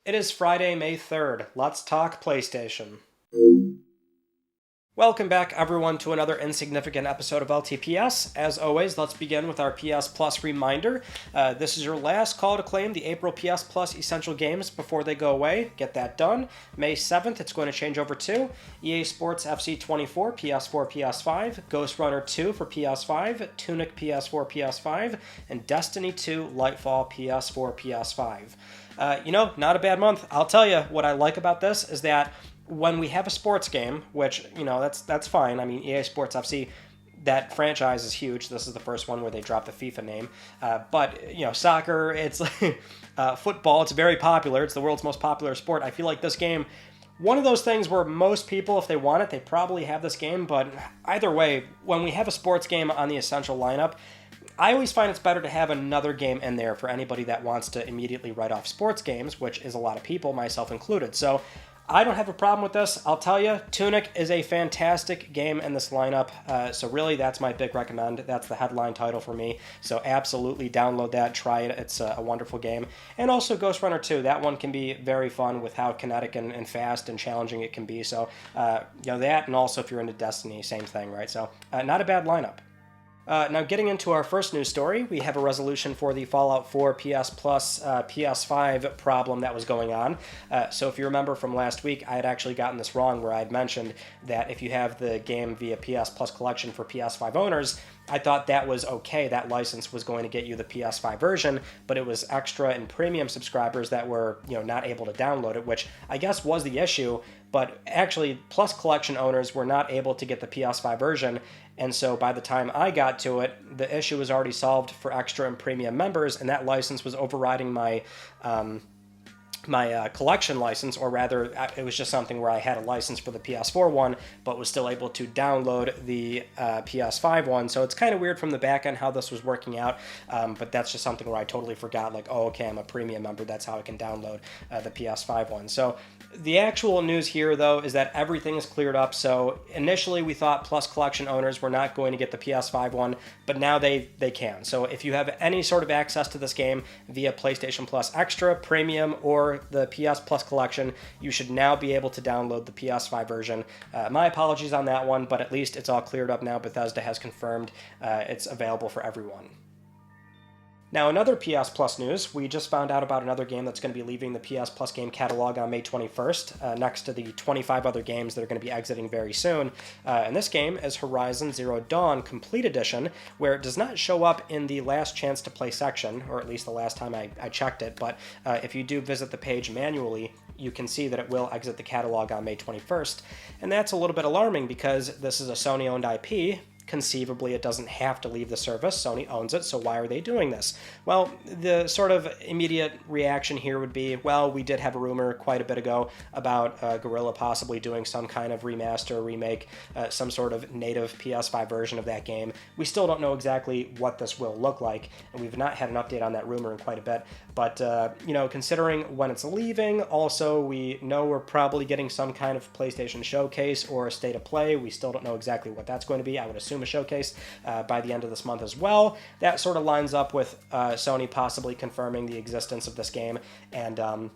It is Friday, May 3rd. Let's talk PlayStation. Welcome back, everyone, to another insignificant episode of LTPS. As always, let's begin with our PS Plus reminder. This is your last call to claim the April PS Plus essential games before they go away. Get that done. May 7th, it's going to change over to EA Sports FC 24, PS4, PS5, Ghost Runner 2 for PS5, Tunic PS4, PS5, and Destiny 2 Lightfall PS4, PS5. Not a bad month. I'll tell you, what I like about this is that when we have a sports game, which, that's fine. I mean, EA Sports FC, that franchise is huge. This is the first one where they dropped the FIFA name. But soccer, it's football, it's very popular. It's the world's most popular sport. I feel like this game, one of those things where most people, if they want it, they probably have this game. But either way, when we have a sports game on the essential lineup, I always find it's better to have another game in there for anybody that wants to immediately write off sports games, which is a lot of people, myself included. So I don't have a problem with this. I'll tell you, Tunic is a fantastic game in this lineup. So really, that's my big recommend. That's the headline title for me. So absolutely download that, try it. It's a wonderful game. And also Ghost Runner 2. That one can be very fun with how kinetic and fast and challenging it can be. So, that, and also if you're into Destiny, same thing, right? So not a bad lineup. Now, getting into our first news story, we have a resolution for the Fallout 4 PS Plus PS5 problem that was going on. So if you remember from last week, I had actually gotten this wrong where I had mentioned that if you have the game via PS Plus Collection for PS5 owners, I thought that was okay. That license was going to get you the PS5 version, but it was extra and premium subscribers that were, not able to download it, which I guess was the issue. But actually, Plus Collection owners were not able to get the PS5 version, and so by the time I got to it, the issue was already solved for extra and premium members, and that license was overriding my collection license, or rather, it was just something where I had a license for the PS4 one, but was still able to download the PS5 one. So it's kind of weird from the back end how this was working out, but that's just something where I totally forgot, like, oh, okay, I'm a premium member, that's how I can download the PS5 one. So the actual news here, though, is that everything is cleared up. So initially we thought Plus Collection owners were not going to get the PS5 one, but now they can. So if you have any sort of access to this game via PlayStation Plus Extra, Premium, or the PS Plus Collection, you should now be able to download the PS5 version. My apologies on that one, but at least it's all cleared up now. Bethesda has confirmed it's available for everyone. Now, another PS Plus news, we just found out about another game that's going to be leaving the PS Plus game catalog on May 21st, next to the 25 other games that are going to be exiting very soon. And this game is Horizon Zero Dawn Complete Edition, where it does not show up in the Last Chance to Play section, or at least the last time I checked it, but if you do visit the page manually, you can see that it will exit the catalog on May 21st. And that's a little bit alarming because this is a Sony-owned IP. Conceivably, it doesn't have to leave the service. Sony owns it, so why are they doing this? Well, the sort of immediate reaction here would be, well, we did have a rumor quite a bit ago about Guerrilla possibly doing some kind of remaster, remake, some sort of native PS5 version of that game. We still don't know exactly what this will look like, and we've not had an update on that rumor in quite a bit. But, considering when it's leaving, also we know we're probably getting some kind of PlayStation showcase or a state of play. We still don't know exactly what that's going to be. I would assume a showcase by the end of this month as well. That sort of lines up with Sony possibly confirming the existence of this game and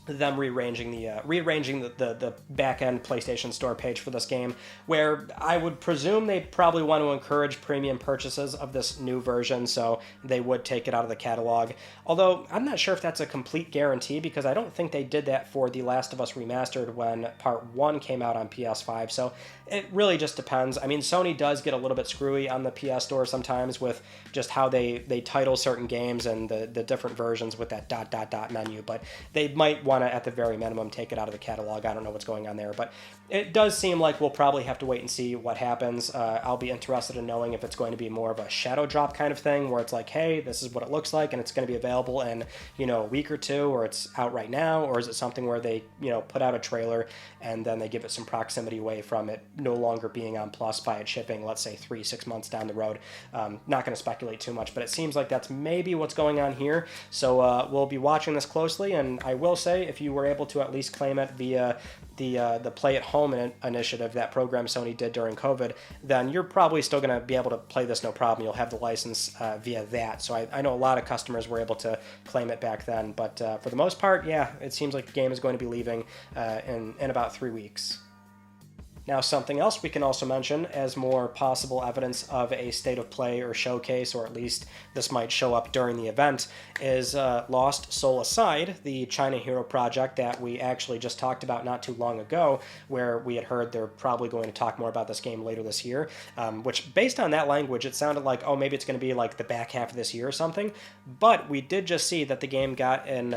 them rearranging the back-end PlayStation Store page for this game, where I would presume they probably want to encourage premium purchases of this new version, so they would take it out of the catalog. Although, I'm not sure if that's a complete guarantee, because I don't think they did that for The Last of Us Remastered when Part 1 came out on PS5, so it really just depends. I mean, Sony does get a little bit screwy on the PS Store sometimes with just how they title certain games and the different versions with that ... menu, but they might want to, at the very minimum, take it out of the catalog. I don't know what's going on there, but it does seem like we'll probably have to wait and see what happens. I'll be interested in knowing if it's going to be more of a shadow drop kind of thing, where it's like, hey, this is what it looks like, and it's going to be available in, a week or two, or it's out right now, or is it something where they, put out a trailer and then they give it some proximity away from it no longer being on Plus by it shipping, let's say 3-6 months down the road. Not going to speculate too much, but it seems like that's maybe what's going on here. So we'll be watching this closely, and I will say, if you were able to at least claim it via the Play at Home initiative, that program Sony did during COVID, then you're probably still going to be able to play this no problem. You'll have the license via that. So I know a lot of customers were able to claim it back then, but for the most part, yeah, it seems like the game is going to be leaving in about 3 weeks. Now, something else we can also mention as more possible evidence of a state of play or showcase, or at least this might show up during the event, is Lost Soul Aside, the China Hero project that we actually just talked about not too long ago, where we had heard they're probably going to talk more about this game later this year, which based on that language, it sounded like, oh, maybe it's going to be like the back half of this year or something, but we did just see that the game got an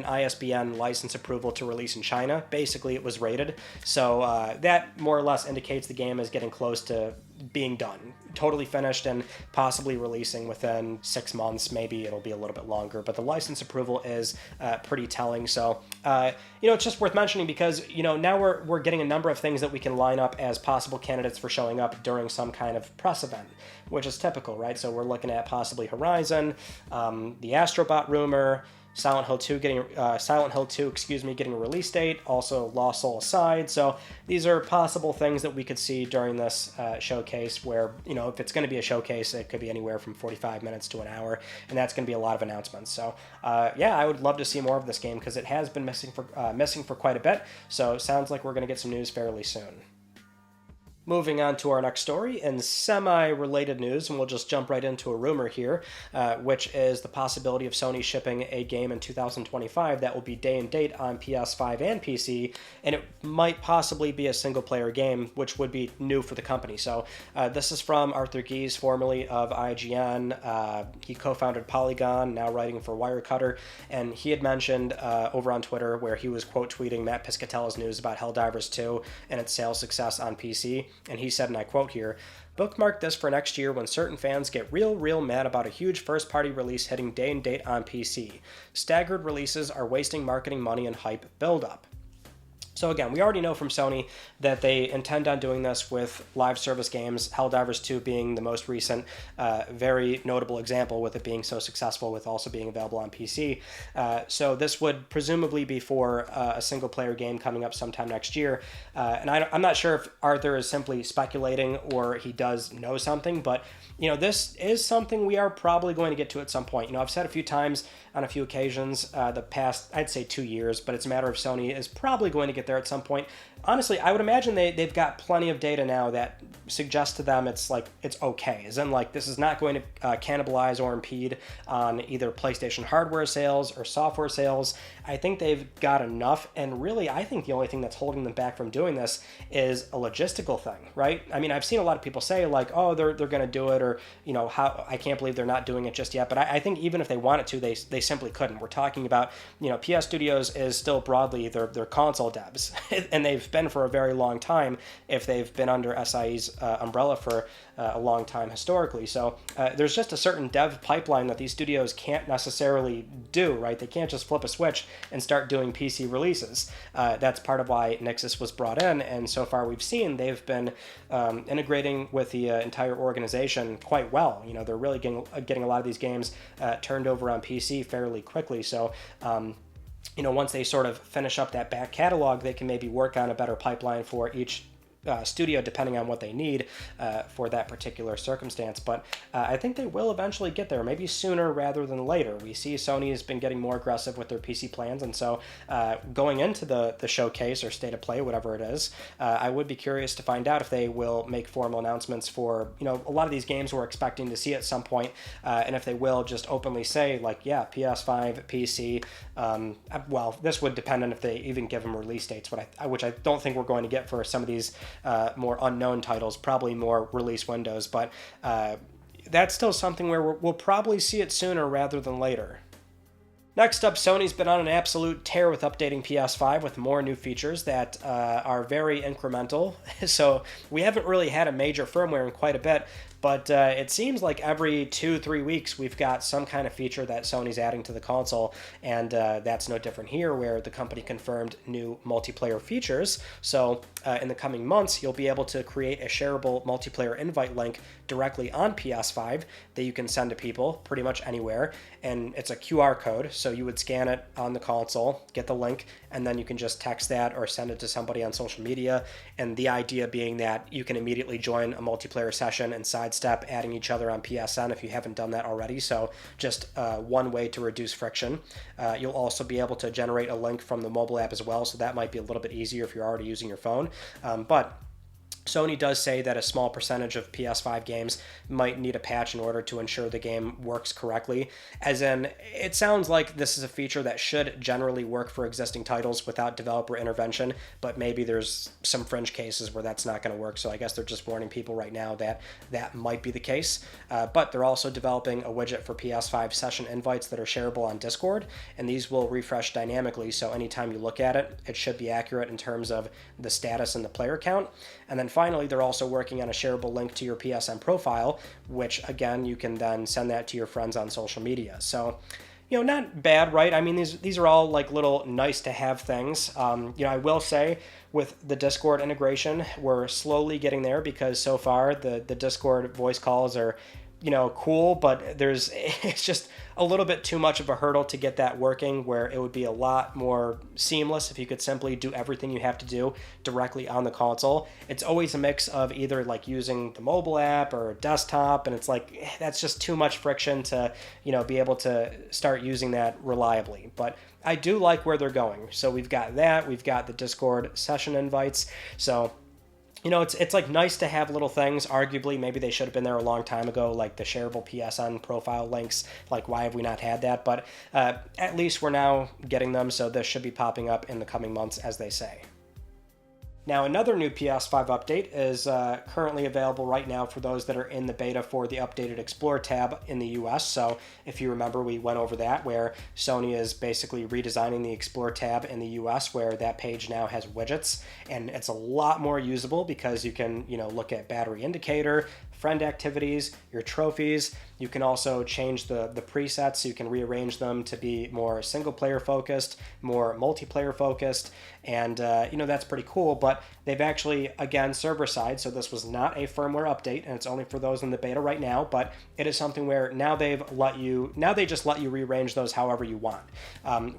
ISBN license approval to release in China. Basically, it was rated, so that more or less indicates the game is getting close to being done, totally finished, and possibly releasing within 6 months. Maybe it'll be a little bit longer, but the license approval is pretty telling. So, it's just worth mentioning because, now we're getting a number of things that we can line up as possible candidates for showing up during some kind of press event, which is typical, right? So we're looking at possibly Horizon, the Astrobot rumor, Silent Hill 2 getting a release date, also Lost Soul Aside. So these are possible things that we could see during this showcase where, if it's going to be a showcase, it could be anywhere from 45 minutes to an hour, and that's going to be a lot of announcements. So I would love to see more of this game because it has been missing for quite a bit. So it sounds like we're going to get some news fairly soon. Moving on to our next story in semi-related news, and we'll just jump right into a rumor here, which is the possibility of Sony shipping a game in 2025 that will be day and date on PS5 and PC, and it might possibly be a single-player game, which would be new for the company. So this is from Arthur Gies, formerly of IGN. He co-founded Polygon, now writing for Wirecutter, and he had mentioned over on Twitter where he was quote tweeting Matt Piscatella's news about Helldivers 2 and its sales success on PC. And he said, and I quote here, "Bookmark this for next year when certain fans get real mad about a huge first-party release hitting day and date on PC. Staggered releases are wasting marketing money and hype build-up." So again, we already know from Sony that they intend on doing this with live service games, Helldivers 2 being the most recent, very notable example with it being so successful with also being available on PC. So this would presumably be for a single-player game coming up sometime next year. And I'm not sure if Arthur is simply speculating or he does know something, but this is something we are probably going to get to at some point. I've said a few times on a few occasions the past, I'd say 2 years, but it's a matter of Sony is probably going to get there at some point. Honestly, I would imagine they've got plenty of data now that suggests to them it's okay. As in, this is not going to cannibalize or impede on either PlayStation hardware sales or software sales. I think they've got enough, and really, I think the only thing that's holding them back from doing this is a logistical thing, right? I mean, I've seen a lot of people say, oh, they're going to do it, or, how I can't believe they're not doing it just yet. But I think even if they wanted to, they simply couldn't. We're talking about, PS Studios is still broadly their console devs, and they've been for a very long time if they've been under SIE's umbrella for a long time historically. So there's just a certain dev pipeline that these studios can't necessarily do, right? They can't just flip a switch and start doing PC releases. That's part of why Nixxes was brought in, and so far we've seen they've been integrating with the entire organization quite well. They're really getting a lot of these games turned over on PC fairly quickly. So once they sort of finish up that back catalog, they can maybe work on a better pipeline for each studio depending on what they need for that particular circumstance. But I think they will eventually get there, maybe sooner rather than later. We see Sony has been getting more aggressive with their PC plans, and so going into the showcase or state of play, whatever it is, I would be curious to find out if they will make formal announcements for a lot of these games we're expecting to see at some point, and if they will just openly say PS5, PC. Well, this would depend on if they even give them release dates, which I don't think we're going to get for some of these more unknown titles, probably more release windows, but that's still something where we'll probably see it sooner rather than later. Next up, Sony's been on an absolute tear with updating PS5 with more new features that are very incremental. So we haven't really had a major firmware in quite a bit, But it seems like every 2-3 weeks we've got some kind of feature that Sony's adding to the console, and that's no different here, where the company confirmed new multiplayer features. So in the coming months, you'll be able to create a shareable multiplayer invite link directly on PS5 that you can send to people pretty much anywhere, and it's a QR code, so you would scan it on the console, get the link, and then you can just text that or send it to somebody on social media. And the idea being that you can immediately join a multiplayer session and sidestep adding each other on PSN if you haven't done that already. So just one way to reduce friction. You'll also be able to generate a link from the mobile app as well, so that might be a little bit easier if you're already using your phone. But Sony does say that a small percentage of PS5 games might need a patch in order to ensure the game works correctly. As in, it sounds like this is a feature that should generally work for existing titles without developer intervention, but maybe there's some fringe cases where that's not going to work, so I guess they're just warning people right now that that might be the case. But they're also developing a widget for PS5 session invites that are shareable on Discord, and these will refresh dynamically, so anytime you look at it, it should be accurate in terms of the status and the player count. And then finally, they're also working on a shareable link to your PSN profile, which again, you can then send that to your friends on social media. So, not bad, right? I mean, these are all like little nice to have things. I will say with the Discord integration, we're slowly getting there, because so far the Discord voice calls are cool, but it's just a little bit too much of a hurdle to get that working, where it would be a lot more seamless if you could simply do everything you have to do directly on the console. It's always a mix of either like using the mobile app or desktop, and it's like, that's just too much friction to, be able to start using that reliably. But I do like where they're going. So we've got the Discord session invites. So it's like nice to have little things. Arguably, maybe they should have been there a long time ago, like the shareable PSN profile links. Like, why have we not had that? But at least we're now getting them, so this should be popping up in the coming months, as they say. Now, another new PS5 update is currently available right now for those that are in the beta for the updated Explore tab in the US. So if you remember, we went over that, where Sony is basically redesigning the Explore tab in the US, where that page now has widgets, and it's a lot more usable because you can, look at battery indicator, friend activities, your trophies. You can also change the presets, so you can rearrange them to be more single player focused, more multiplayer focused, and that's pretty cool. But they've actually, again, server side, so this was not a firmware update, and it's only for those in the beta right now, but it is something where now they just let you rearrange those however you want,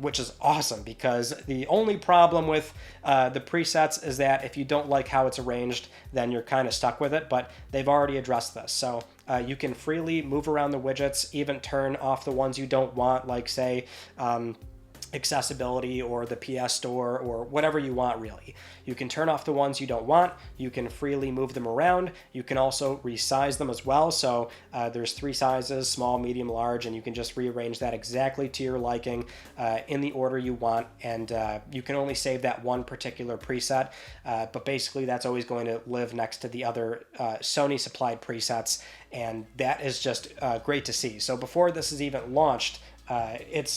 which is awesome, because the only problem with the presets is that if you don't like how it's arranged, then you're kind of stuck with it. But they've already addressed this, so you can freely move around the widgets, even turn off the ones you don't want, like say accessibility or the PS Store or whatever you want, really. You can turn off the ones you don't want. You can freely move them around. You can also resize them as well. So there's 3 sizes, small, medium, large, and you can just rearrange that exactly to your liking in the order you want. And you can only save that one particular preset, but basically that's always going to live next to the other Sony supplied presets, and that is just great to see. So before this is even launched,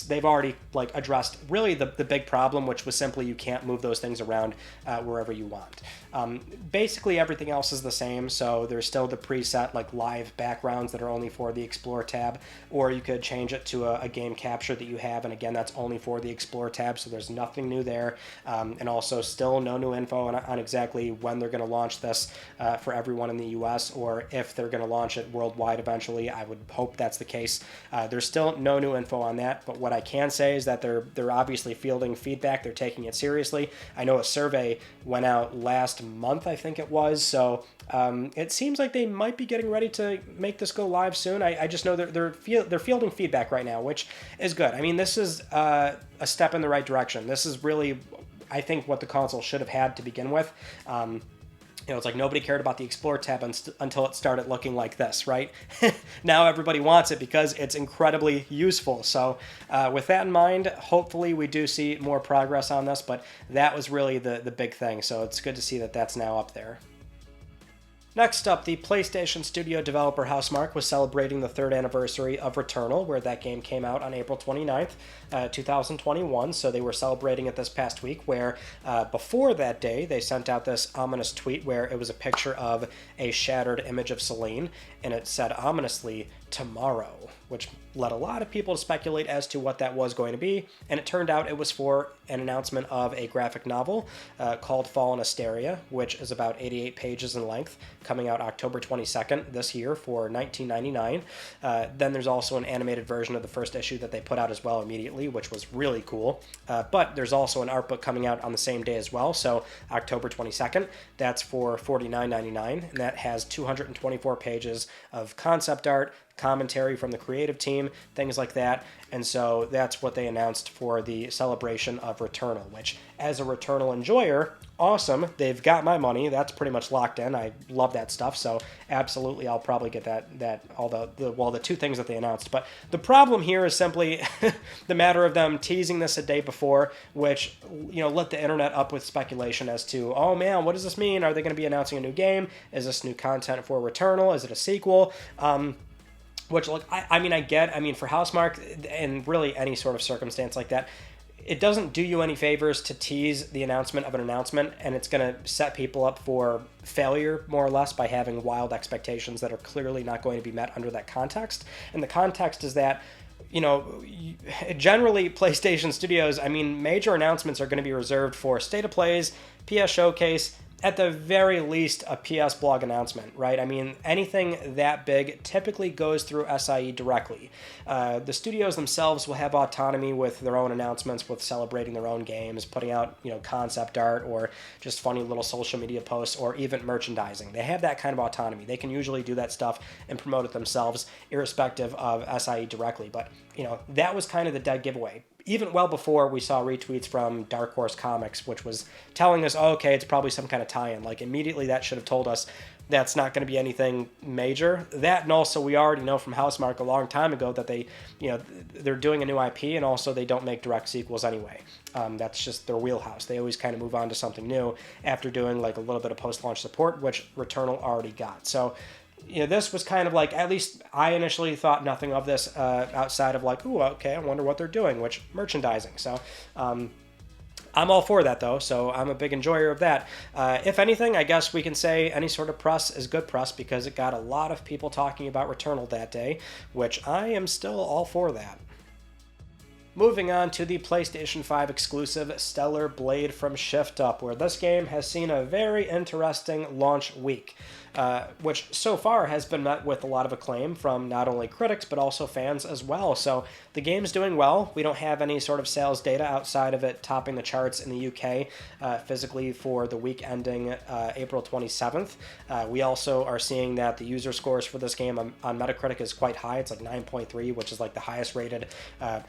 they've already addressed really the big problem, which was simply you can't move those things around wherever you want. Basically everything else is the same, so there's still the preset live backgrounds that are only for the Explore tab, or you could change it to a game capture that you have, and again, that's only for the Explore tab, so there's nothing new there. And also still no new info on exactly when they're going to launch this for everyone in the US, or if they're going to launch it worldwide eventually. I would hope that's the case. There's still no new info on that, but what I can say is that they're obviously fielding feedback. They're taking it seriously. I know a survey went out last month, I think it was, so it seems like they might be getting ready to make this go live soon. I just know they're fielding feedback right now, which is good. I mean, this is a step in the right direction. This is really, I think, what the console should have had to begin with. It's like nobody cared about the Explore tab until it started looking like this, right? Now everybody wants it because it's incredibly useful. So with that in mind, hopefully we do see more progress on this, but that was really the big thing. So it's good to see that that's now up there. Next up, the PlayStation Studio developer Housemarque was celebrating the 3rd anniversary of Returnal, where that game came out on April 29th, 2021, so they were celebrating it this past week, where before that day, they sent out this ominous tweet where it was a picture of a shattered image of Celine, and it said ominously, "Tomorrow," which led a lot of people to speculate as to what that was going to be, and it turned out it was for an announcement of a graphic novel called Fallen Asteria, which is about 88 pages in length, coming out October 22nd this year for $19.99. Then there's also an animated version of the first issue that they put out as well immediately, which was really cool. But there's also an art book coming out on the same day as well, so October 22nd. That's for $49.99, and that has 224 pages of concept art, commentary from the creative team, things like that. And so that's what they announced for the celebration of Returnal, which, as a Returnal enjoyer, awesome. They've got my money. That's pretty much locked in. I love that stuff, so absolutely I'll probably get the two things that they announced. But the problem here is simply the matter of them teasing this a day before, which, lit the internet up with speculation as to, oh man, what does this mean? Are they going to be announcing a new game? Is this new content for Returnal? Is it a sequel? Which, look, I get, for Housemarque, and really any sort of circumstance like that, it doesn't do you any favors to tease the announcement of an announcement, and it's going to set people up for failure, more or less, by having wild expectations that are clearly not going to be met under that context. And the context is that, generally PlayStation Studios, major announcements are going to be reserved for State of Plays, PS Showcase, at the very least, a PS blog announcement, right? Anything that big typically goes through SIE directly. The studios themselves will have autonomy with their own announcements, with celebrating their own games, putting out, concept art, or just funny little social media posts, or even merchandising. They have that kind of autonomy. They can usually do that stuff and promote it themselves, irrespective of SIE directly. But, that was kind of the dead giveaway. Even well before we saw retweets from Dark Horse Comics, which was telling us, oh, okay, it's probably some kind of tie-in. Like, immediately that should have told us that's not going to be anything major. That, and also we already know from Housemarque a long time ago that they're doing a new IP, and also they don't make direct sequels anyway. That's just their wheelhouse. They always kind of move on to something new after doing like a little bit of post-launch support, which Returnal already got. So, this was kind of like, at least I initially thought nothing of this outside of like, ooh, okay, I wonder what they're doing, which merchandising. So I'm all for that, though, so I'm a big enjoyer of that. If anything, I guess we can say any sort of press is good press, because it got a lot of people talking about Returnal that day, which I am still all for that. Moving on to the PlayStation 5 exclusive Stellar Blade from Shift Up, where this game has seen a very interesting launch week. Which so far has been met with a lot of acclaim from not only critics but also fans as well. So the game's doing well. We don't have any sort of sales data outside of it topping the charts in the UK physically for the week ending April 27th. We also are seeing that the user scores for this game on Metacritic is quite high. It's like 9.3, which is like the highest rated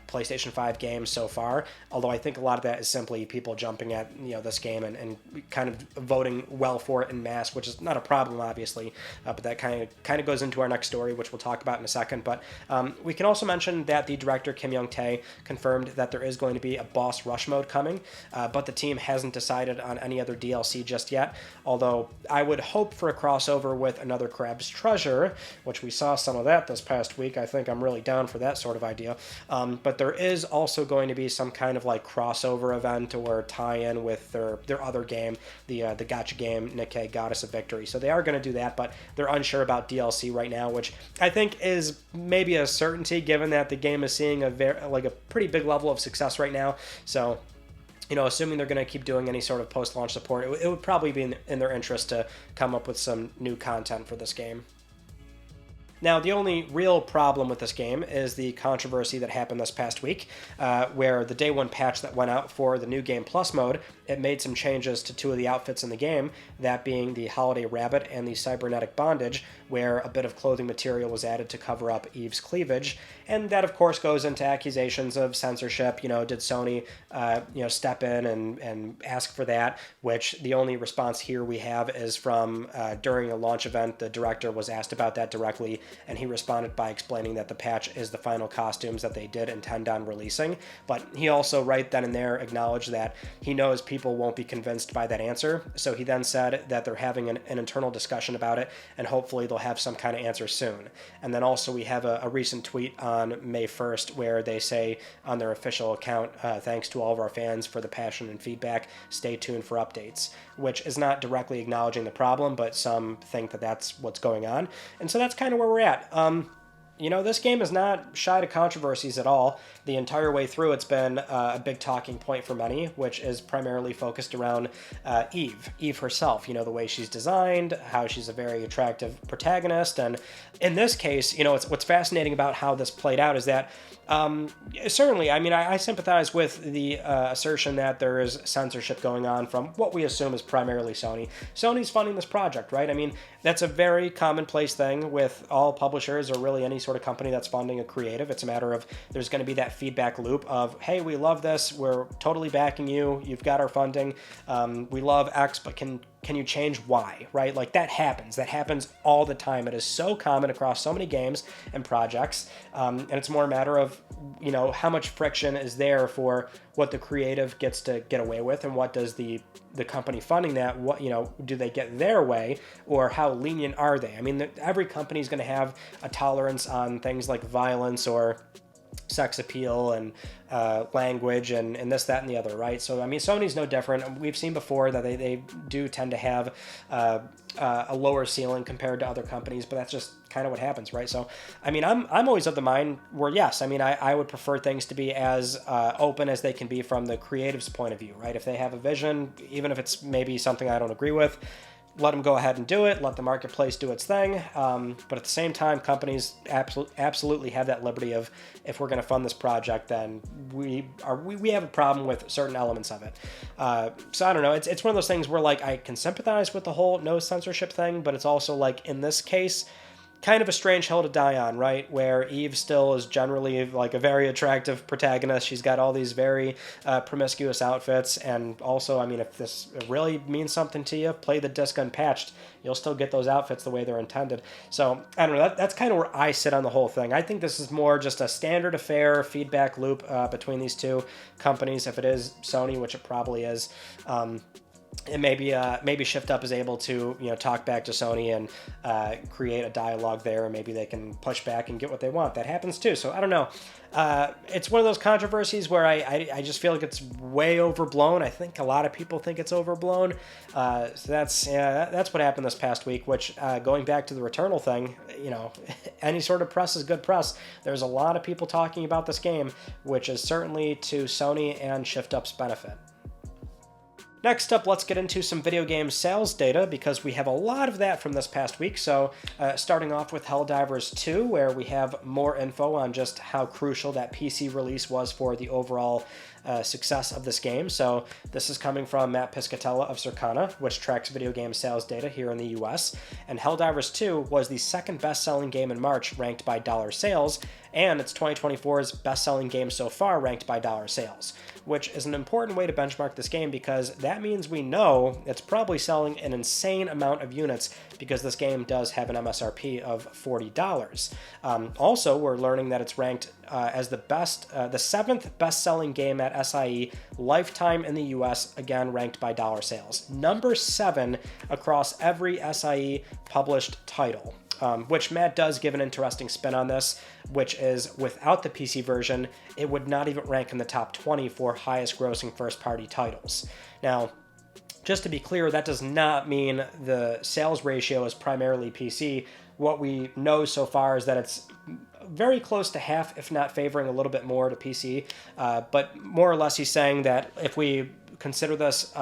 PlayStation 5 game so far. Although I think a lot of that is simply people jumping at this game and kind of voting well for it in mass, which is not a problem, obviously, but that kind of goes into our next story, which we'll talk about in a second. But we can also mention that the director Kim Young-tae confirmed that there is going to be a boss rush mode coming, but the team hasn't decided on any other DLC just yet, although I would hope for a crossover with another Crab's Treasure, which we saw some of that this past week. I think I'm really down for that sort of idea. But there is also going to be some kind of like crossover event or tie-in with their other game, the gacha game Nikkei Goddess of Victory. So they are going to do that, but they're unsure about DLC right now, which I think is maybe a certainty given that the game is seeing a pretty big level of success right now. So, assuming they're going to keep doing any sort of post-launch support, it would probably be in their interest to come up with some new content for this game. Now, the only real problem with this game is the controversy that happened this past week, where the day one patch that went out for the New Game Plus mode, it made some changes to two of the outfits in the game, that being the Holiday Rabbit and the Cybernetic Bondage, where a bit of clothing material was added to cover up Eve's cleavage, and that, of course, goes into accusations of censorship. Did Sony, step in and ask for that, which the only response here we have is from during a launch event, the director was asked about that directly, and he responded by explaining that the patch is the final costumes that they did intend on releasing. But he also right then and there acknowledged that he knows people won't be convinced by that answer, so he then said that they're having an internal discussion about it, and hopefully they'll have some kind of answer soon. And then also we have a recent tweet on May 1st where they say on their official account, thanks to all of our fans for the passion and feedback, stay tuned for updates, which is not directly acknowledging the problem, but some think that that's what's going on. And so that's kind of where we're at. You know, this game is not shy to controversies at all. The entire way through, it's been a big talking point for many, which is primarily focused around Eve. Eve herself, you know, the way she's designed, how she's a very attractive protagonist. And in this case, you know, what's fascinating about how this played out is that certainly, I mean, I sympathize with the assertion that there is censorship going on from what we assume is primarily Sony. Sony's funding this project, right? I mean, that's a very commonplace thing with all publishers or really any sort of company that's funding a creative. It's a matter of there's going to be that feedback loop of, hey, we love this, we're totally backing you, you've got our funding, we love X, but can you change Y, right? Like that happens all the time. It is so common across so many games and projects, and it's more a matter of, you know, how much friction is there for what the creative gets to get away with, and what does the company funding that, what, you know, do they get their way, or how lenient are they? I mean, every company is going to have a tolerance on things like violence or sex appeal and language and this, that, and the other, right? So, I mean, Sony's no different. We've seen before that they do tend to have a lower ceiling compared to other companies, but that's just kind of what happens, right? So, I mean, I'm always of the mind where, yes, I mean, I would prefer things to be as open as they can be from the creative's point of view, right? If they have a vision, even if it's maybe something I don't agree with, let them go ahead and do it. Let the marketplace do its thing. But at the same time, companies absolutely have that liberty of, if we're going to fund this project, then we have a problem with certain elements of it. So I don't know. It's one of those things where, like, I can sympathize with the whole no censorship thing, but it's also, like, in this case, kind of a strange hill to die on, right? Where Eve still is generally like a very attractive protagonist. She's got all these very promiscuous outfits, and also, I mean, if this really means something to you, play the disc unpatched. You'll still get those outfits the way they're intended. So, I don't know, that's kind of where I sit on the whole thing. I think this is more just a standard affair feedback loop between these two companies. If it is Sony, which it probably is, and maybe Shift Up is able to, you know, talk back to Sony and create a dialogue there, and maybe they can push back and get what they want. That happens too. So I don't know. It's one of those controversies where I just feel like it's way overblown. I think a lot of people think it's overblown. So that's what happened this past week. Which going back to the Returnal thing, you know, any sort of press is good press. There's a lot of people talking about this game, which is certainly to Sony and Shift Up's benefit. Next up, let's get into some video game sales data, because we have a lot of that from this past week. So starting off with Helldivers 2, where we have more info on just how crucial that PC release was for the overall success of this game. So this is coming from Matt Piscatella of Circana, which tracks video game sales data here in the US. And Helldivers 2 was the second best-selling game in March, ranked by dollar sales, and it's 2024's best-selling game so far, ranked by dollar sales, which is an important way to benchmark this game, because that means we know it's probably selling an insane amount of units, because this game does have an MSRP of $40. Also, we're learning that it's ranked as the seventh best-selling game at SIE lifetime in the US, again ranked by dollar sales. Number 7 across every SIE published title. Which Matt does give an interesting spin on this, which is without the PC version, it would not even rank in the top 20 for highest grossing first-party titles. Now, just to be clear, that does not mean the sales ratio is primarily PC. What we know so far is that it's very close to half, if not favoring a little bit more to PC. But more or less, he's saying that if we consider this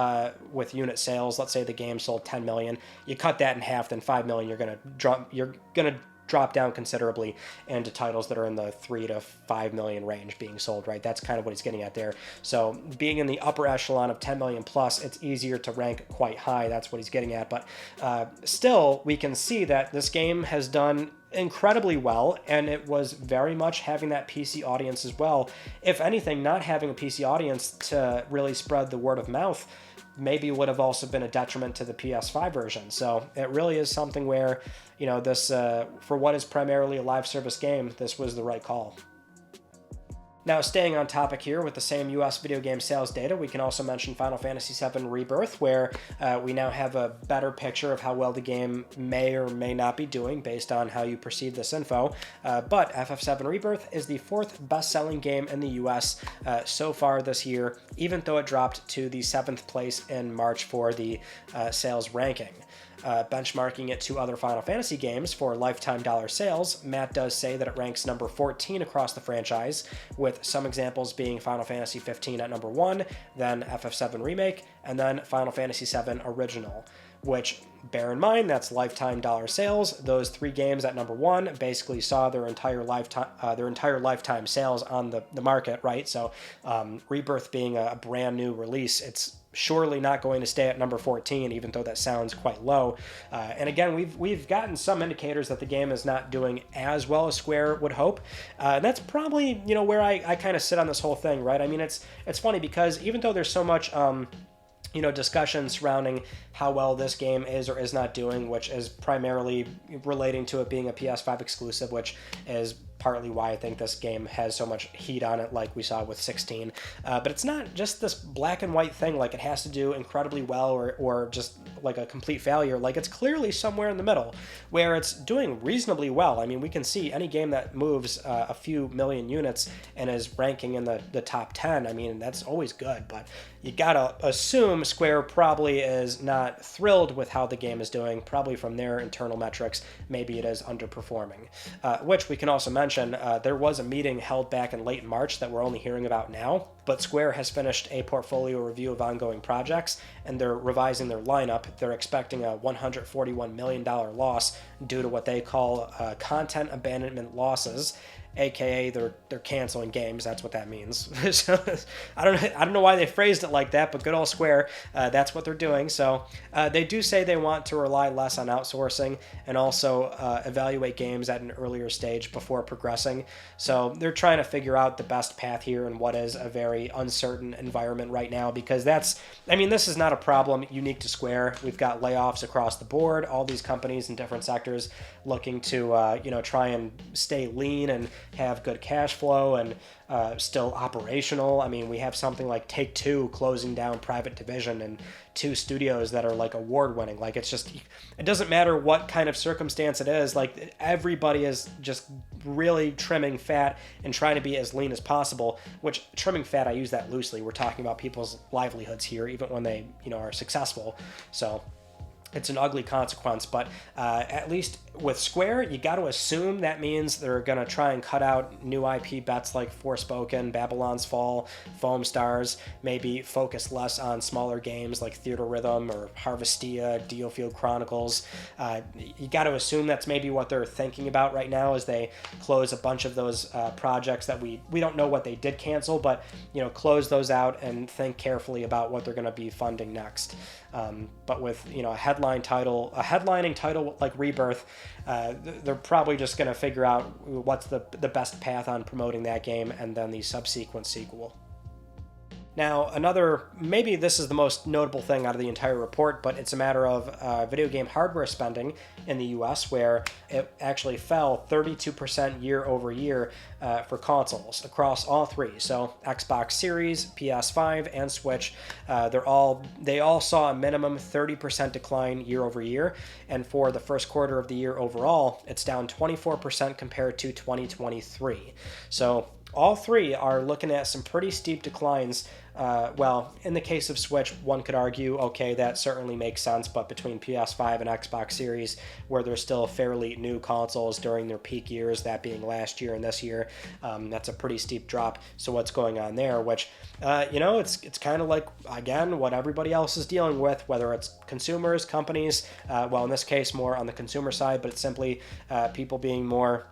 with unit sales, let's say the game sold 10 million, you cut that in half, then 5 million, you're gonna drop down considerably into titles that are in the 3 to 5 million range being sold, right? That's kind of what he's getting at there. So being in the upper echelon of 10 million plus, it's easier to rank quite high. That's what he's getting at. But still, we can see that this game has done incredibly well, and it was very much having that PC audience as well. If anything, not having a PC audience to really spread the word of mouth maybe would have also been a detriment to the PS5 version. So it really is something where, you know, this, for what is primarily a live service game, this was the right call. Now, staying on topic here with the same US video game sales data, we can also mention Final Fantasy VII Rebirth, where we now have a better picture of how well the game may or may not be doing based on how you perceive this info. But FF7 Rebirth is the 4th best-selling game in the US so far this year, even though it dropped to the 7th place in March for the sales ranking. Benchmarking it to other Final Fantasy games for lifetime dollar sales, Matt does say that it ranks number 14 across the franchise, with some examples being Final Fantasy 15 at number 1, then FF7 Remake, and then Final Fantasy 7 Original. Which, bear in mind, that's lifetime dollar sales. Those 3 games at number 1 basically saw their entire lifetime sales on the market, right? So Rebirth being a brand new release, it's surely not going to stay at number 14, even though that sounds quite low. And again, we've gotten some indicators that the game is not doing as well as Square would hope. And that's probably, you know, where I kind of sit on this whole thing, right? I mean, it's funny because even though there's so much you know, discussion surrounding how well this game is or is not doing, which is primarily relating to it being a PS5 exclusive, which is partly why I think this game has so much heat on it, like we saw with 16. But it's not just this black and white thing, like it has to do incredibly well or just like a complete failure. Like it's clearly somewhere in the middle where it's doing reasonably well. I mean, we can see any game that moves a few million units and is ranking in the top 10. I mean, that's always good, but you gotta assume Square probably is not thrilled with how the game is doing, probably from their internal metrics. Maybe it is underperforming, which we can also mention. There was a meeting held back in late March that we're only hearing about now, but Square has finished a portfolio review of ongoing projects, and they're revising their lineup. They're expecting a $141 million loss due to what they call content abandonment losses, aka they're canceling games. That's what that means. So I don't know why they phrased it like that, but good old Square, that's what they're doing. So they do say they want to rely less on outsourcing and also evaluate games at an earlier stage before progressing. So they're trying to figure out the best path here in what is a very uncertain environment right now, because this is not a problem unique to Square. We've got layoffs across the board, all these companies in different sectors looking to try and stay lean and have good cash flow and still operational. I mean, we have something like Take-Two closing down Private Division and 2 studios that are like award-winning. Like it's just, it doesn't matter what kind of circumstance it is. Like everybody is just really trimming fat and trying to be as lean as possible, which trimming fat, I use that loosely. We're talking about people's livelihoods here, even when they, are successful. So it's an ugly consequence, but at least with Square, you got to assume that means they're going to try and cut out new IP bets like Forspoken, Babylon's Fall, Foam Stars, maybe focus less on smaller games like Theater Rhythm or Harvestia, Diofield Chronicles. You got to assume that's maybe what they're thinking about right now as they close a bunch of those projects that we don't know what they did cancel, but close those out and think carefully about what they're going to be funding next. But with a headlining title like Rebirth, they're probably just going to figure out what's the best path on promoting that game and then the subsequent sequel. Now, maybe this is the most notable thing out of the entire report, but it's a matter of video game hardware spending in the US, where it actually fell 32% year over year for consoles across all 3. So Xbox Series, PS5, and Switch, they all saw a minimum 30% decline year over year. And for the first quarter of the year overall, it's down 24% compared to 2023. So all 3 are looking at some pretty steep declines. In the case of Switch, one could argue, okay, that certainly makes sense, but between PS5 and Xbox Series, where they're still fairly new consoles during their peak years, that being last year and this year, that's a pretty steep drop. So what's going on there? Which, it's kind of like, again, what everybody else is dealing with, whether it's consumers, companies, in this case, more on the consumer side, but it's simply people being more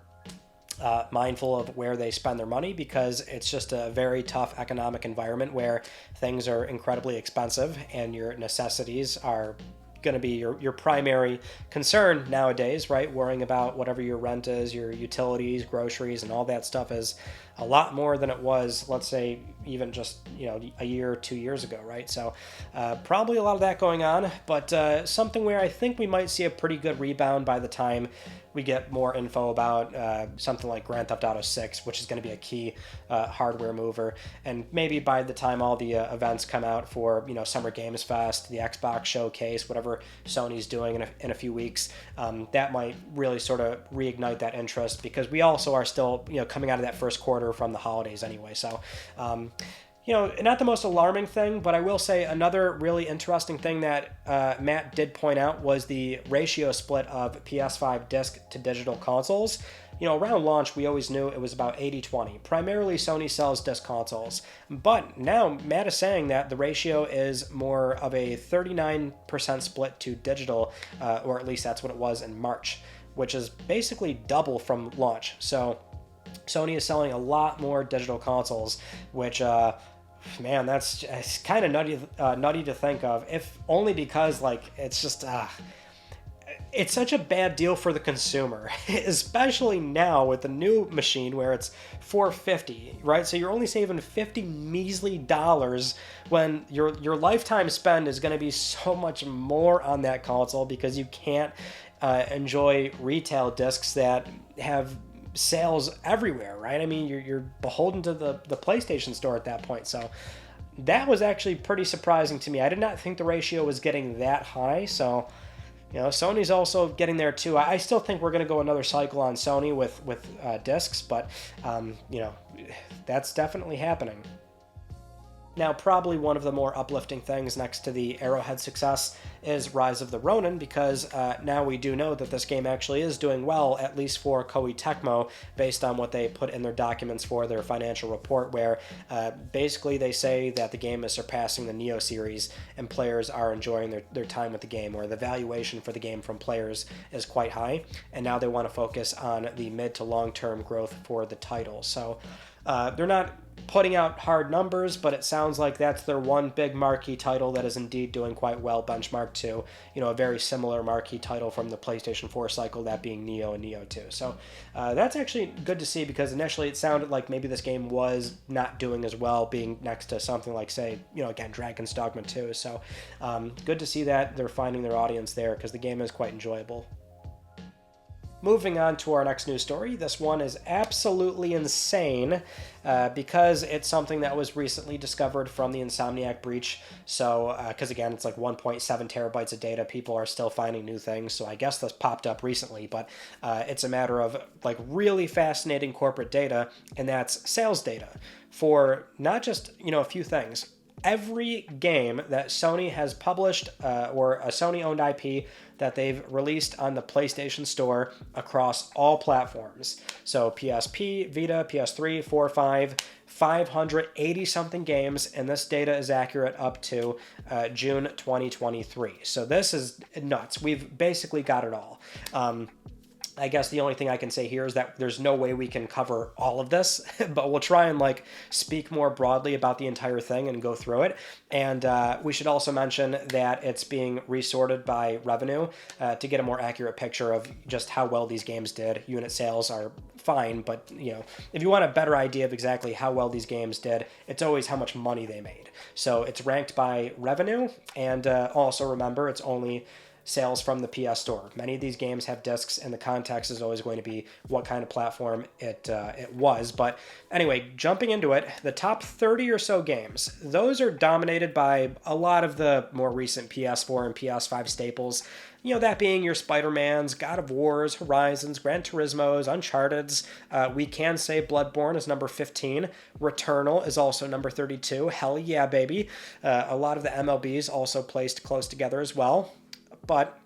mindful of where they spend their money, because it's just a very tough economic environment where things are incredibly expensive and your necessities are going to be your primary concern nowadays, right? Worrying about whatever your rent is, your utilities, groceries, and all that stuff is a lot more than it was, let's say, even just, a year or 2 years ago, right? So probably a lot of that going on, but something where I think we might see a pretty good rebound by the time we get more info about something like Grand Theft Auto 6, which is going to be a key hardware mover. And maybe by the time all the events come out for, Summer Games Fest, the Xbox Showcase, whatever Sony's doing in a few weeks, that might really sort of reignite that interest, because we also are still, coming out of that first quarter from the holidays anyway. So, not the most alarming thing, but I will say another really interesting thing that Matt did point out was the ratio split of PS5 disc to digital consoles. Around launch, we always knew it was about 80-20. Primarily, Sony sells disc consoles. But now, Matt is saying that the ratio is more of a 39% split to digital, or at least that's what it was in March, which is basically double from launch. So Sony is selling a lot more digital consoles, which... man, it's kind of nutty to think of, if only because, it's just, it's such a bad deal for the consumer, especially now with the new machine where it's $450, right? So you're only saving $50 measly dollars when your lifetime spend is going to be so much more on that console, because you can't enjoy retail discs that have sales everywhere, right? I mean, you're beholden to the PlayStation Store at that point. So that was actually pretty surprising to me. I did not think the ratio was getting that high. So, Sony's also getting there too. I still think we're going to go another cycle on Sony with discs, but that's definitely happening. Now, probably one of the more uplifting things next to the Arrowhead success is Rise of the Ronin, because now we do know that this game actually is doing well, at least for Koei Tecmo, based on what they put in their documents for their financial report, where basically they say that the game is surpassing the Nioh series and players are enjoying their time with the game, or the valuation for the game from players is quite high, and now they want to focus on the mid to long-term growth for the title. So they're not putting out hard numbers, but it sounds like that's their one big marquee title that is indeed doing quite well, benchmarked to, a very similar marquee title from the PlayStation 4 cycle, that being Nioh and Nioh 2. So that's actually good to see, because initially it sounded like maybe this game was not doing as well, being next to something like, say, again, Dragon's Dogma 2. So good to see that they're finding their audience there, because the game is quite enjoyable. Moving on to our next news story. This one is absolutely insane because it's something that was recently discovered from the Insomniac breach. So, because again, it's like 1.7 terabytes of data. People are still finding new things. So I guess this popped up recently, but it's a matter of really fascinating corporate data, and that's sales data for not just, a few things. Every game that Sony has published or a Sony-owned IP that they've released on the PlayStation Store across all platforms. So PSP, Vita, PS3, 4, 5, 580-something games, and this data is accurate up to June 2023. So this is nuts. We've basically got it all. I guess the only thing I can say here is that there's no way we can cover all of this, but we'll try and speak more broadly about the entire thing and go through it. And we should also mention that it's being resorted by revenue to get a more accurate picture of just how well these games did. Unit sales are fine, but if you want a better idea of exactly how well these games did, it's always how much money they made. So it's ranked by revenue, and also remember, it's only sales from the PS Store. Many of these games have discs, and the context is always going to be what kind of platform it was. But anyway, jumping into it, the top 30 or so games, those are dominated by a lot of the more recent PS4 and PS5 staples. That being your Spider-Mans, God of Wars, Horizons, Gran Turismos, Uncharted's. We can say Bloodborne is number 15. Returnal is also number 32. Hell yeah, baby. A lot of the MLBs also placed close together as well. But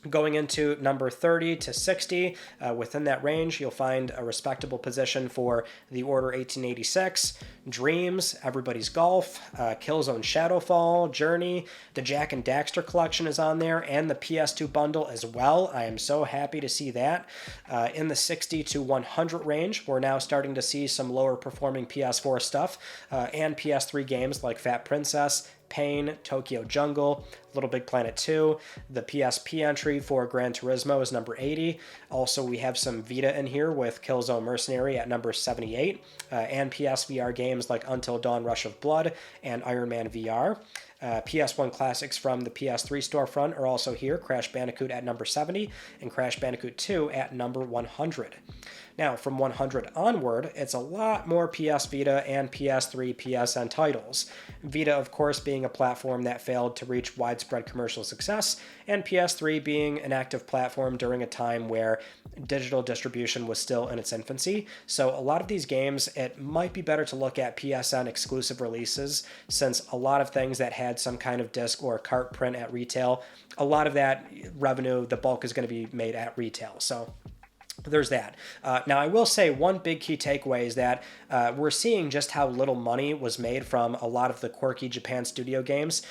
going into number 30 to 60, within that range, you'll find a respectable position for The Order 1886, Dreams, Everybody's Golf, Killzone Shadowfall, Journey, the Jak and Daxter collection is on there, and the PS2 bundle as well. I am so happy to see that. In the 60 to 100 range, we're now starting to see some lower performing PS4 stuff, and PS3 games like Fat Princess, Pain, Tokyo Jungle, Little Big Planet 2. The PSP entry for Gran Turismo is number 80. Also, we have some Vita in here with Killzone Mercenary at number 78, and PSVR games like Until Dawn Rush of Blood and Iron Man VR. PS1 classics from the PS3 storefront are also here, Crash Bandicoot at number 70 and Crash Bandicoot 2 at number 100. Now, from 100 onward, it's a lot more PS Vita and PS3 PSN titles. Vita, of course, being a platform that failed to reach widespread commercial success, and PS3 being an active platform during a time where digital distribution was still in its infancy. So a lot of these games, it might be better to look at PSN exclusive releases, since a lot of things that had some kind of disc or cart print at retail, a lot of that revenue, the bulk is going to be made at retail. So there's that. Now, I will say one big key takeaway is that we're seeing just how little money was made from a lot of the quirky Japan studio games.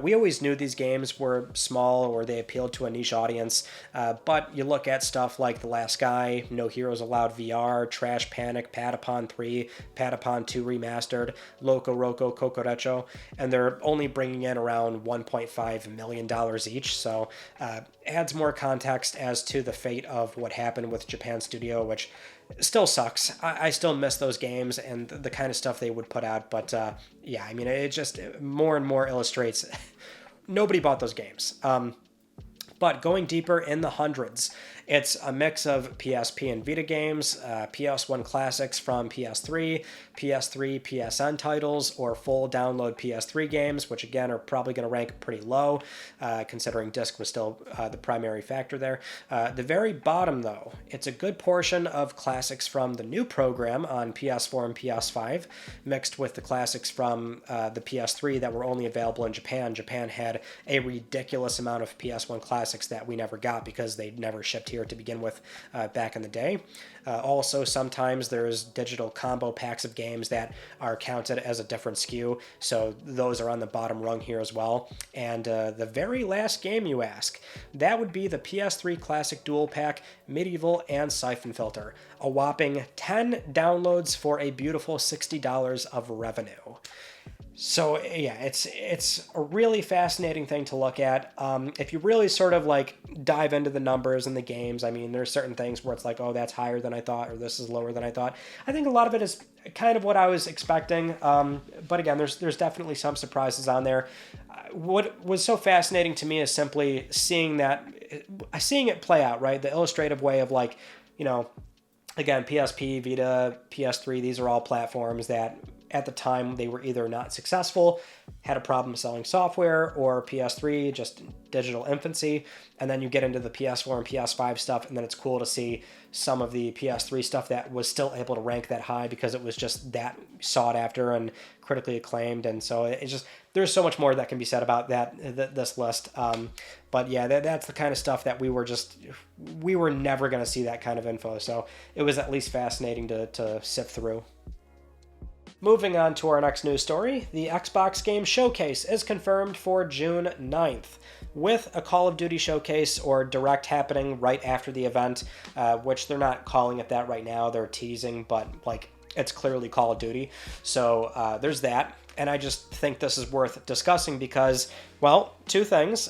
We always knew these games were small or they appealed to a niche audience, but you look at stuff like The Last Guy, No Heroes Allowed VR, Trash Panic, Patapon 3, Patapon 2 Remastered, Loco Roco Kokorecho, and they're only bringing in around $1.5 million each, so adds more context as to the fate of what happened with Japan Studio, which still sucks. I still miss those games and the kind of stuff they would put out, but yeah, I mean, it just more and more illustrates nobody bought those games. But going deeper in the hundreds, it's a mix of PSP and Vita games, PS1 classics from PS3, PS3 PSN titles, or full download PS3 games, which again are probably going to rank pretty low, considering disc was still the primary factor there. The very bottom, though, it's a good portion of classics from the new program on PS4 and PS5, mixed with the classics from the PS3 that were only available in Japan. Japan had a ridiculous amount of PS1 classics that we never got because they never shipped here to begin with back in the day. Also, sometimes there's digital combo packs of games that are counted as a different SKU, so those are on the bottom rung here as well. And the very last game, you ask, that would be the PS3 Classic Dual Pack, Medieval and Siphon Filter. A whopping 10 downloads for a beautiful $60 of revenue. So yeah, it's a really fascinating thing to look at. If you really sort of like dive into the numbers and the games, I mean, there's certain things where it's like, oh, that's higher than I thought, or this is lower than I thought. I think a lot of it is kind of what I was expecting. But again, there's definitely some surprises on there. What was so fascinating to me is simply seeing it play out, right? The illustrative way of like, you know, again, PSP, Vita, PS3, these are all platforms that at the time they were either not successful, had a problem selling software, or PS3, just digital infancy. And then you get into the PS4 and PS5 stuff, and then it's cool to see some of the PS3 stuff that was still able to rank that high because it was just that sought after and critically acclaimed. And so it's just, there's so much more that can be said about this list. But yeah, that's the kind of stuff that we were never going to see that kind of info. So it was at least fascinating to sift through. Moving on to our next news story, the Xbox Game Showcase is confirmed for June 9th, with a Call of Duty showcase or direct happening right after the event, which they're not calling it that right now, they're teasing, but like it's clearly Call of Duty. So there's that, and I just think this is worth discussing because, well, two things.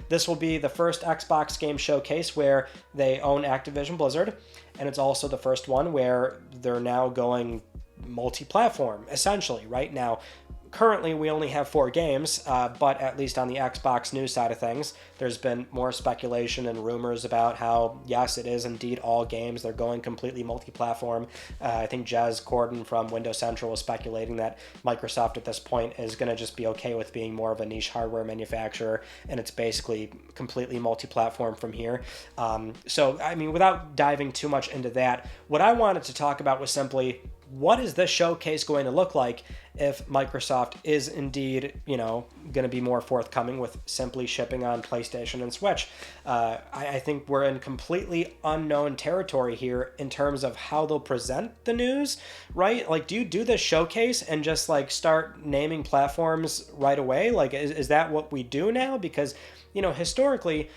This will be the first Xbox Game Showcase where they own Activision Blizzard, and it's also the first one where they're now going multi-platform, essentially. Right now, currently we only have 4 games, but at least on the Xbox news side of things, there's been more speculation and rumors about how, yes, it is indeed all games. They're going completely multi-platform. I think Jez Corden from Windows Central was speculating that Microsoft at this point is going to just be okay with being more of a niche hardware manufacturer, and it's basically completely multi-platform from here. So, I mean, without diving too much into that, what I wanted to talk about was simply, what is this showcase going to look like if Microsoft is indeed, going to be more forthcoming with simply shipping on PlayStation and Switch? I think we're in completely unknown territory here in terms of how they'll present the news, right? Like, do you do this showcase and just like start naming platforms right away? Like, is that what we do now? Because, historically,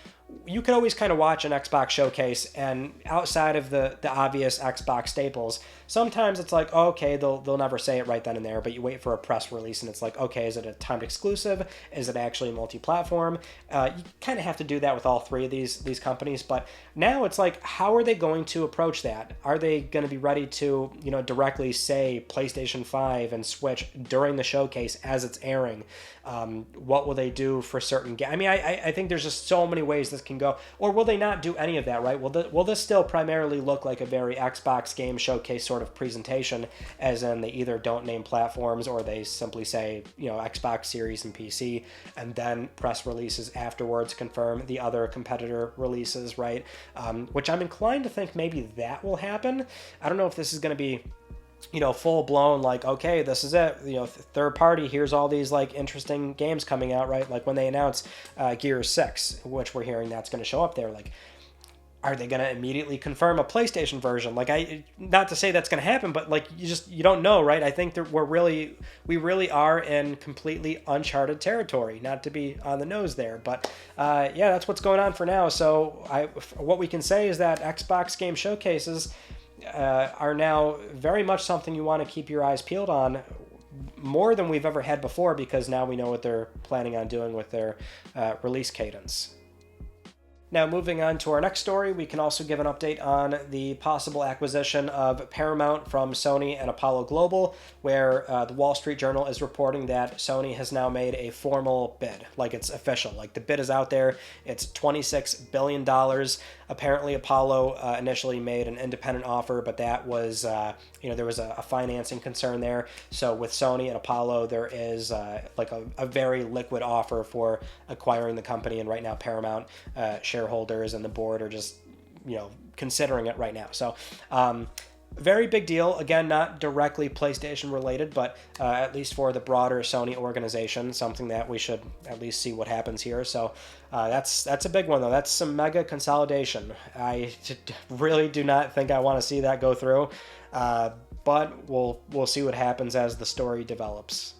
you could always kind of watch an Xbox showcase, and outside of the obvious Xbox staples, sometimes it's like, oh, okay, they'll never say it right then and there, but wait for a press release and it's like, okay, is it a timed exclusive? Is it actually multi-platform? You kind of have to do that with all three of these companies, but now it's like, how are they going to approach that? Are they going to be ready to, directly say PlayStation 5 and Switch during the showcase as it's airing? What will they do for certain games? I mean, I think there's just so many ways this can go. Or will they not do any of that, right? Will this still primarily look like a very Xbox game showcase sort of presentation, as in they either don't name platforms or they simply say, Xbox Series and PC, and then press releases afterwards confirm the other competitor releases, right? Which I'm inclined to think maybe that will happen. I don't know if this is going to be full blown, like, okay, this is it, third party, here's all these like interesting games coming out, right? Like when they announce Gears 6, which we're hearing that's going to show up there, like, are they going to immediately confirm a PlayStation version? Like, not to say that's going to happen, but like, you don't know, right? I think that we really are in completely uncharted territory, not to be on the nose there, but yeah, that's what's going on for now. So what we can say is that Xbox game showcases are now very much something you want to keep your eyes peeled on, more than we've ever had before, because now we know what they're planning on doing with their release cadence. Now, moving on to our next story, we can also give an update on the possible acquisition of Paramount from Sony and Apollo Global, where the Wall Street Journal is reporting that Sony has now made a formal bid. Like, it's official. Like, the bid is out there. It's $26 billion. Apparently, Apollo initially made an independent offer, but that was, there was a financing concern there. So with Sony and Apollo, there is like a very liquid offer for acquiring the company, and right now Paramount shareholders and the board are just, considering it right now. So very big deal. Again, not directly PlayStation related, but at least for the broader Sony organization, something that we should at least see what happens here. So that's a big one, though. That's some mega consolidation. I really do not think I want to see that go through, but we'll see what happens as the story develops.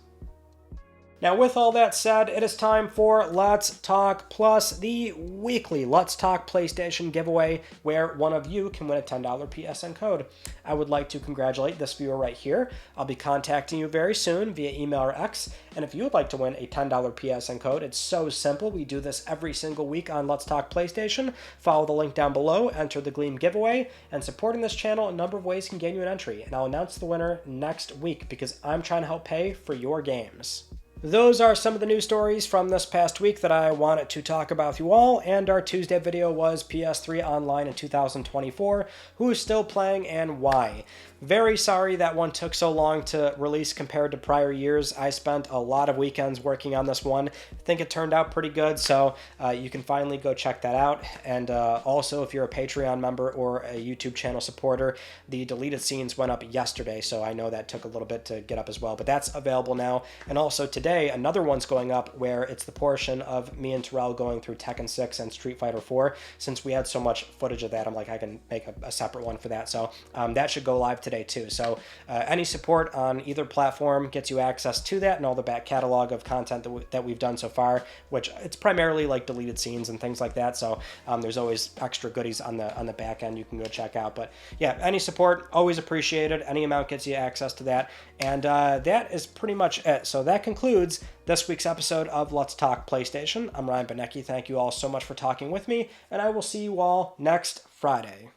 Now, with all that said, it is time for Let's Talk Plus, the weekly Let's Talk PlayStation giveaway, where one of you can win a $10 PSN code. I would like to congratulate this viewer right here. I'll be contacting you very soon via email or X, and if you would like to win a $10 PSN code, it's so simple. We do this every single week on Let's Talk PlayStation. Follow the link down below, enter the Gleam giveaway, and supporting this channel, a number of ways can gain you an entry, and I'll announce the winner next week because I'm trying to help pay for your games. Those are some of the news stories from this past week that I wanted to talk about with you all, and our Tuesday video was PS3 Online in 2024, who's still playing and why. Very sorry that one took so long to release compared to prior years. I spent a lot of weekends working on this one. I think it turned out pretty good, so you can finally go check that out. And also, if you're a Patreon member or a YouTube channel supporter, the deleted scenes went up yesterday, so I know that took a little bit to get up as well, but that's available now. And also today, another one's going up where it's the portion of me and Terrell going through Tekken 6 and Street Fighter 4. Since we had so much footage of that, I'm like, I can make a separate one for that. So that should go live today too. So any support on either platform gets you access to that and all the back catalog of content that we've done so far, which it's primarily like deleted scenes and things like that. So there's always extra goodies on the back end you can go check out. But yeah, any support, always appreciated. Any amount gets you access to that. And that is pretty much it. So that concludes this week's episode of Let's Talk PlayStation. I'm Ryan Benecki. Thank you all so much for talking with me, and I will see you all next Friday.